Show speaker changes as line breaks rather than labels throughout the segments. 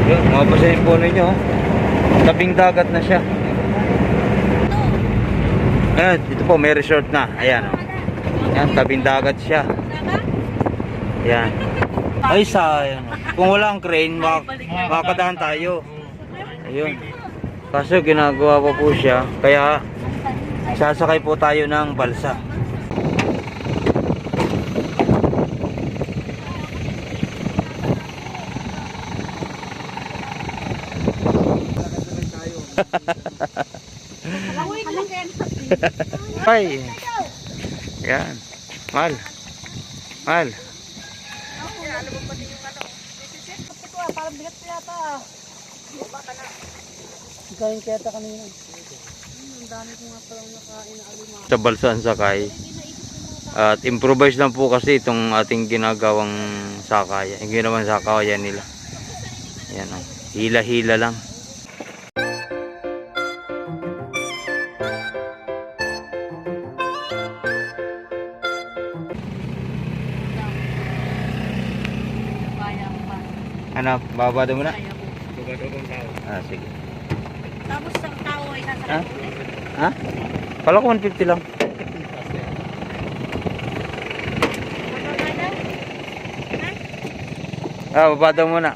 Yun, mapasahin po ninyo. Tabing dagat na siya. Ayan, ito po may resort na. Ayan, oh. Ayan, tabing dagat siya. Ayan. Ay, sayang. Kung walang crane, makakadahan tayo. Ayun. Kaso ginagawa pa po siya. Kaya sasakay po tayo ng balsa. Ay. Yan. Mal. Mal.
Parang bigat pa yata. Gawin kaya ta kanina. Ang dami ko nga palang nakain na alimango.
Sa balsa ang sakay. At improvise lang po kasi itong ating ginagawang sakay. Yung ginawang sakayan nila. Yan o. Hila-hila lang. Ano, babado mo na? Babado kong tao. Ah, sige.
Tapos sa tao ay sasakay ulit.
Ha? Kala ko 150 lang. Ah, babado mo na.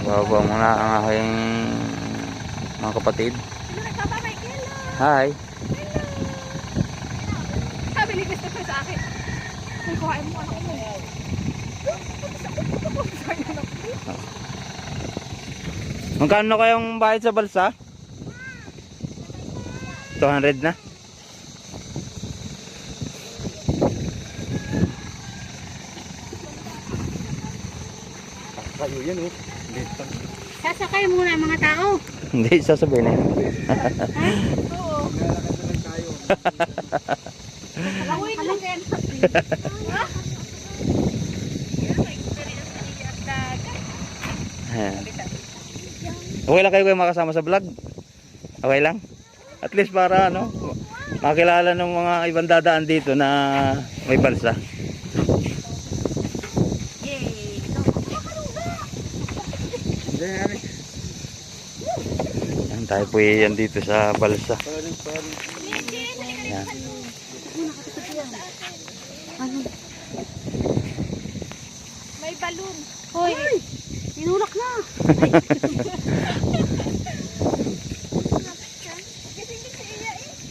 Baba muna ang aking mga kapatid. Hi.
Sabi ni Christopher sa akin, kung kuhain mo anak mo.
Magkano kayong bayad sa balsa? 200 na? Kayo yan oh.
Sasakay muna mga tao.
Hindi, sasabihin na yun.
Oo. Wait lang yan.
Okay lang kayo makasama sa vlog? Okay lang? At least para ano, makilala ng mga ibang dadaan dito na may balsa. Yan, tayo po yan dito sa balsa. Yan.
May balon. Hoy, inulak na.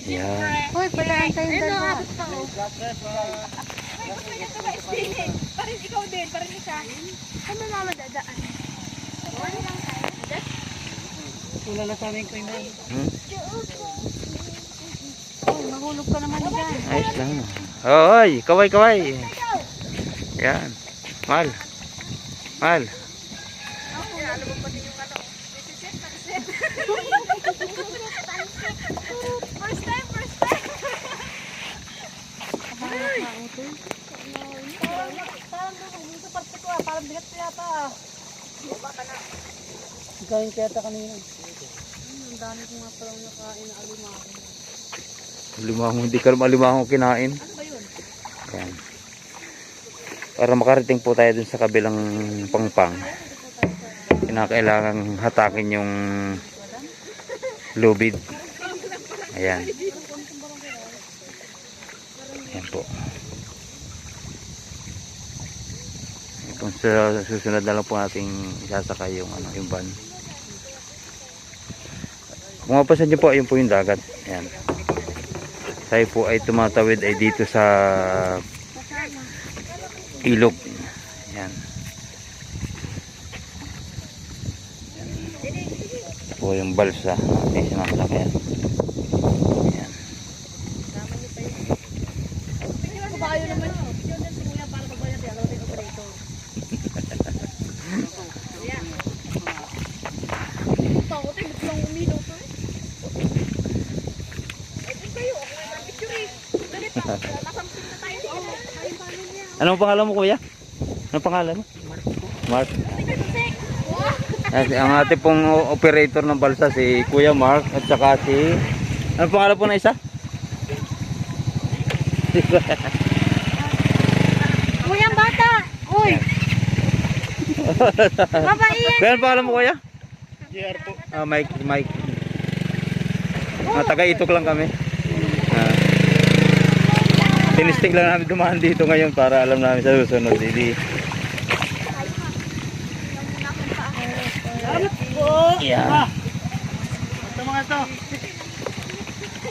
Yan.
Hoy, palaan tayong dalawa. Parang ikaw din, parang isa. Ano na madadaan? Wala na sa amin ko yun. Oh, mahulog ka naman dyan.
Ayos lang. Hoy, kaway, kaway. Yan. Mal. Mal.
First time. Parang bigat pa yata. Gawin kaya ta kanina. Ang dami ko nga palang nakain na alimango.
Alimango, hindi ka naman alimango kinain.
Ano ba yun?
Yan. Para makarating po tayo dun sa kabilang pangpang. Kinakailangan hatakin yung lubid. Ayan. Ayan po. Kung sa susunod na lang po nating isasakay yung, yung van. Kung mapasan nyo po, ayun po yung dagat. Ayan. Tayo po ay tumatawid ay dito sa ilog. Ayan. Ayan. Ito po yung balsa ating sinasakyan. Ayan.
Kabayo naman yun. Yun din tingnan para kabayo natin. Ano natin operator. Takot eh. Ba't lang umilaw to eh? Ay kayo. Ako nga yung picture eh. Ganito. Nakasamping na tayo.
Anong pangalan mo, kuya? Anong pangalan mo? Mark. Ang ating pong operator ng balsa si Kuya Mark at saka si ano pangalan po na isa?
Kuya bata! Uy! Mabaiyan!
Kaya pangalan mo Kuya?
JR po.
Mike. Taga-itok lang kami. Tinistik lang namin dumaan dito ngayon para alam namin sa susunod. Hindi. Yeah.
Ito mga ito.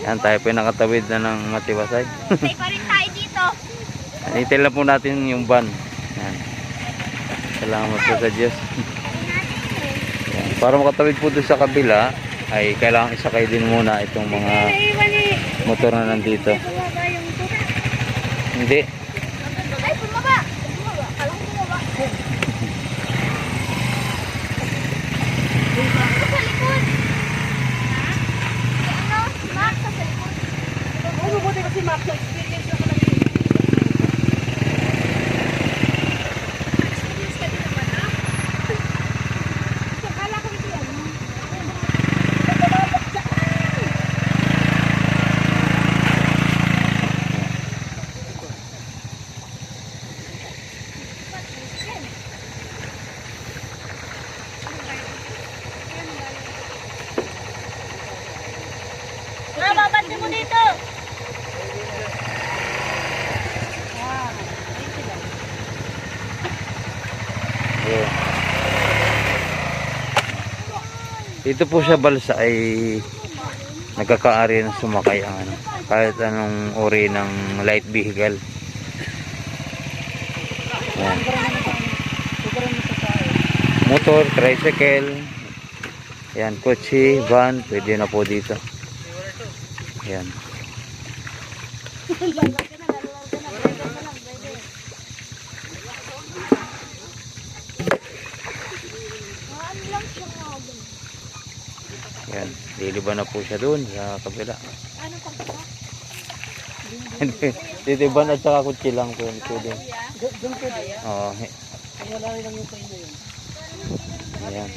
Yan, tayo po yung nakatawid na ng Matiwasay.
Stay pa rin tayo dito.
Anitin lang po natin yung van. Yan. Salamat po sa Diyos. Yan. Para makatawid po doon sa kabila, ay kailangan isakay din muna itong mga motor na nandito. Hindi.
Ay, bumaba! Kalang bumaba. Sa likod. Ano? Max, sa likod. Oo, mabuti kasi Max, experience ako lang. Experience ka din naman, ha? Kala ko ito yan. Babante mo dito.
Yan. Dito po sa balsa ay nagkakaari ng sumakay ang ano, kahit anong uri ng light vehicle. Yan. Motor, tricycle, yan, kotse, van, pwede na po dito. Yan. Yan, liliban na po siya doon sa kabila. Liliban at saka kutsi lang po. Pwede. Oo. Ayan.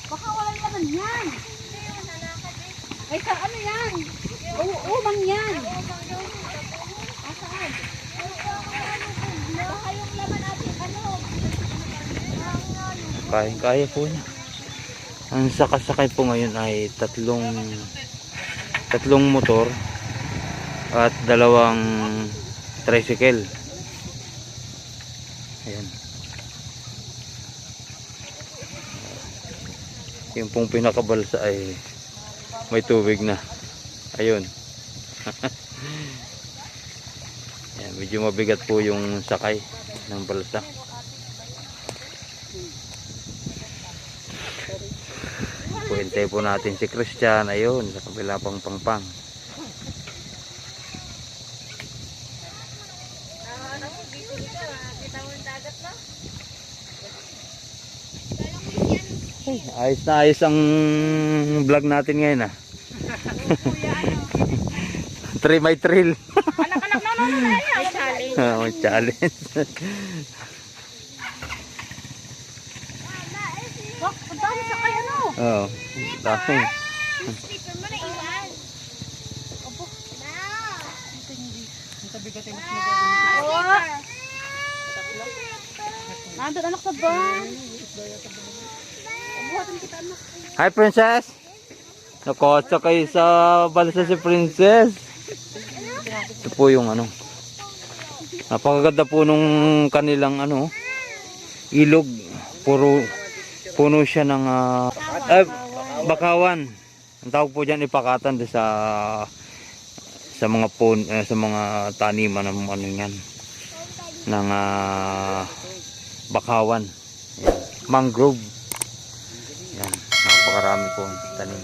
Baka wala naman yan. Ay, sa ano yan? Umang yan. Asaan? Baka yung laman natin, ano?
Kaya po niya. Ang sakasakay po ngayon ay tatlong motor at dalawang tricycle. Ayan. Yung pong pinakabalsa ay may tubig na. Ayun. Ayan, medyo mabigat po yung sakay ng balsa. Puwintay po natin si Christian. Ayun, sa kabila pang pangpang. Ayos na ayos ang vlog natin ngayon, ah. 3 by trail.
Anak-anak na challenge.
Oh, challenge.
Bak, ang dami sa kaya, no?
Oh, dami.
Slipper mo na iwan. Opo. Nandun anak sa van. Buhatan kita anak.
Hi, Princess. Nakotsa kayo sa balsa si Princess. Ito po yung ano. Napakaganda po nung kanilang ano, ilog. Puno siya ng bakawan. Ang tawag po diyan ipakatan sa mga sa mga taniman ng ano yan ng bakawan. Yan. Mangrove. Yan, napakarami po tanim.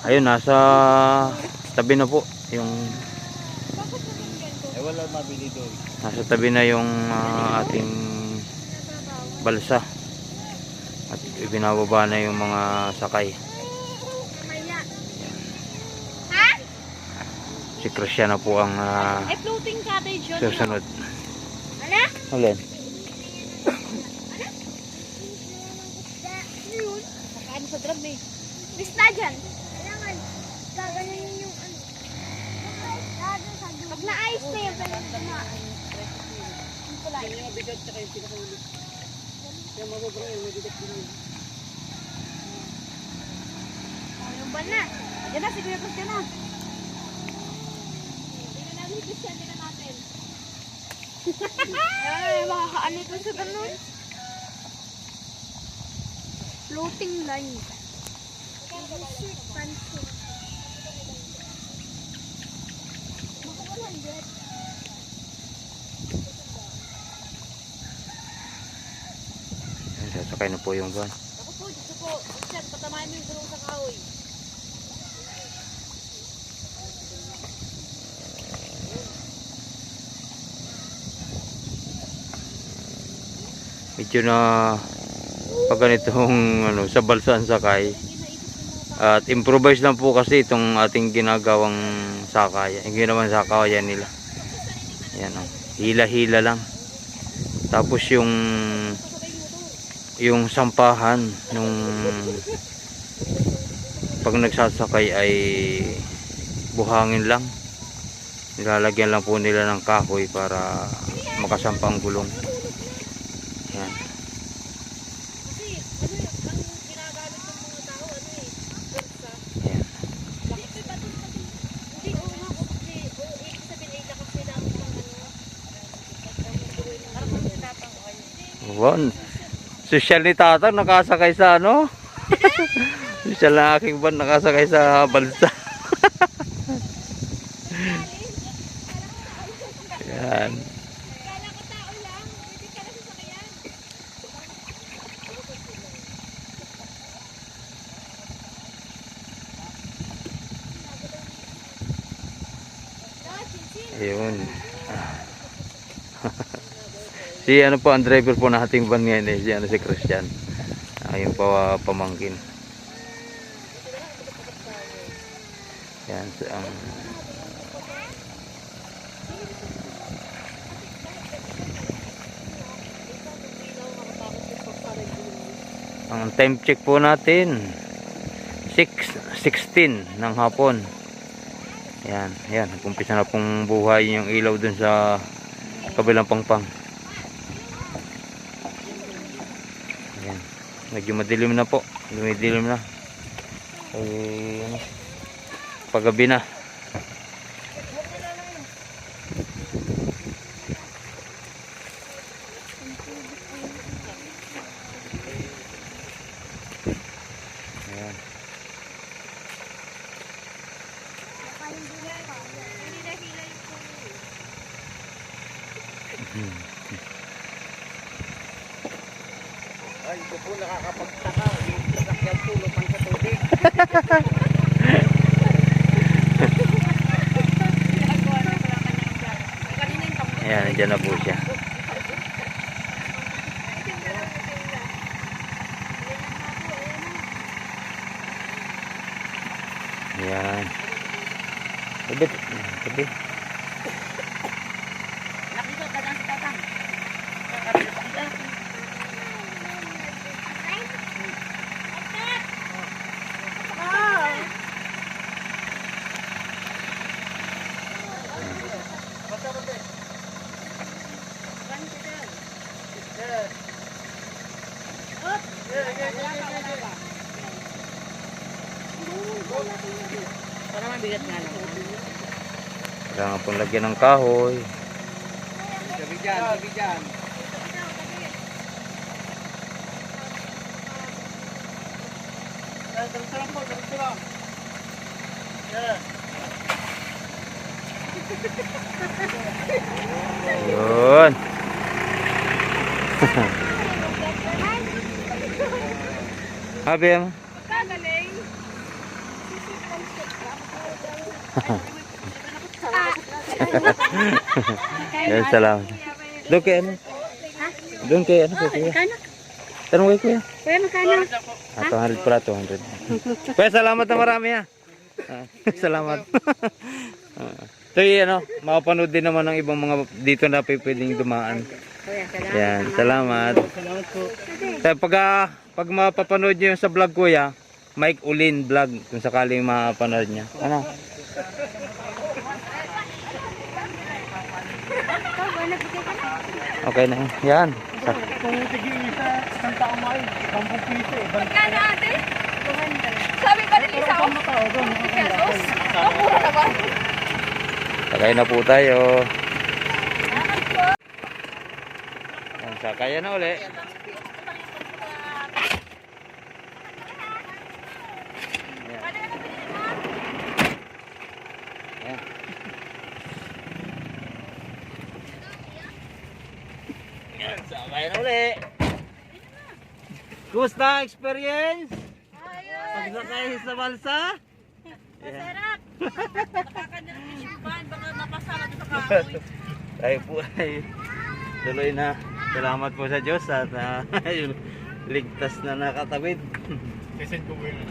Ayun, nasa tabi na po yung
Wala mabili doon.
nasa tabi na yung ating balsa at ibinababa na yung mga sakay. Yan. Si Christian na po ang
floating cottage yun.
susunod.
Ano?
Alin?
Nakaano sa drum eh.
Bista dyan. Kailangan gaganin yung ano. Pag na-ice na yun, pwede na. Yung pala.
Yung mabigat tsaka yung pinakaulit. Yung mababra yung mabigat din yun.
Yung ban na.
Yan na, si Kuya Christian na.
Tingnan natin, Christian, tingnan natin. Ay, makakaano ito sa ganun? Floating line. Pansit.
Sasakay na po yung van.
Ako po, dito po. Christian, patamahin mo yung gulong sa kahoy.
Medyo na pag ganitong ano, sa balsaan sakay at improvise lang po kasi itong ating ginagawang sakay, yung ginawang sakayan nila. Yan o, hila-hila lang. Tapos yung sampahan nung pag nagsasakay ay buhangin lang. Nilalagyan lang po nila ng kahoy para makasampa ang gulong. Yan.
Kasi, ano yung ang ginagamit ng mga tao, ano eh, versa.
Yan.
Hindi, oo nga, kasi, ibig sabihin ay lakas nila ang mga ano. Parang kung tinatang ko kayo.
Wow. Social ni Tatang nakasakay sa ano? Social na aking van nakasakay sa balsa. Yan.
Kala ko tao lang. Pwede ka na sasakyan.
Ayun. Si ano po ang driver po nating van ngayon eh, si ano si Christian. Ayun po pamangkin. Yan ang time check po natin 6:16 ng hapon. Yan, yan, umpisa na pong buhay yung ilaw dun sa kabilang pangpang. Yan, medyo madilim na po, lumidilim na. Ano, paggabi na. Ayan.
Ay, ito po nakakapagtaka. Yung sasakyan po lupang sa tubig.
Ayan, nandiyan na po siya. Ayan. Tabi. Tabi.
Nakita ka na si Tatang. Para mabigat nga lang.
Kailangan pong lagyan ng kahoy.
Sabi dyan, sabi dyan. Diretso lang po, diretso lang. Yan.
Yun. Habi mo.
Kagaling.
Yan, salamat. Doon kay ano? Doon kay ano? Kay kuya. Tanong kay kuya.
Kuya, magkano?
200 pala, 200. Kuya, salamat na marami ha. Salamat. Ito ano, makapanood din naman ng ibang mga dito na pwedeng dumaan. Yan, salamat.
Salamat po.
Kaya pag mapapanood nyo yung sa vlog kuya, Mike Ulin vlog, kung sakaling mapapanood niya. Ano? Okay na yun. Yan.
Kung tigil-isa, isang taong may, 10 piso eh.
Magkano ate? 200. Sabi pa rin isa, 50 pesos. Ang mura naman.
Sakay na po tayo. Yan, sakay na uli. Yan. Yan, sakay na uli. Kumusta ang experience? Pagsakay sa balsa?
Masarap. Nakakanilang yung van. Baka mapasama dito sa kahoy.
Tayo po ay tuloy na. Salamat po sa Diyos at ligtas na nakatawid.
Sisend ko po yun.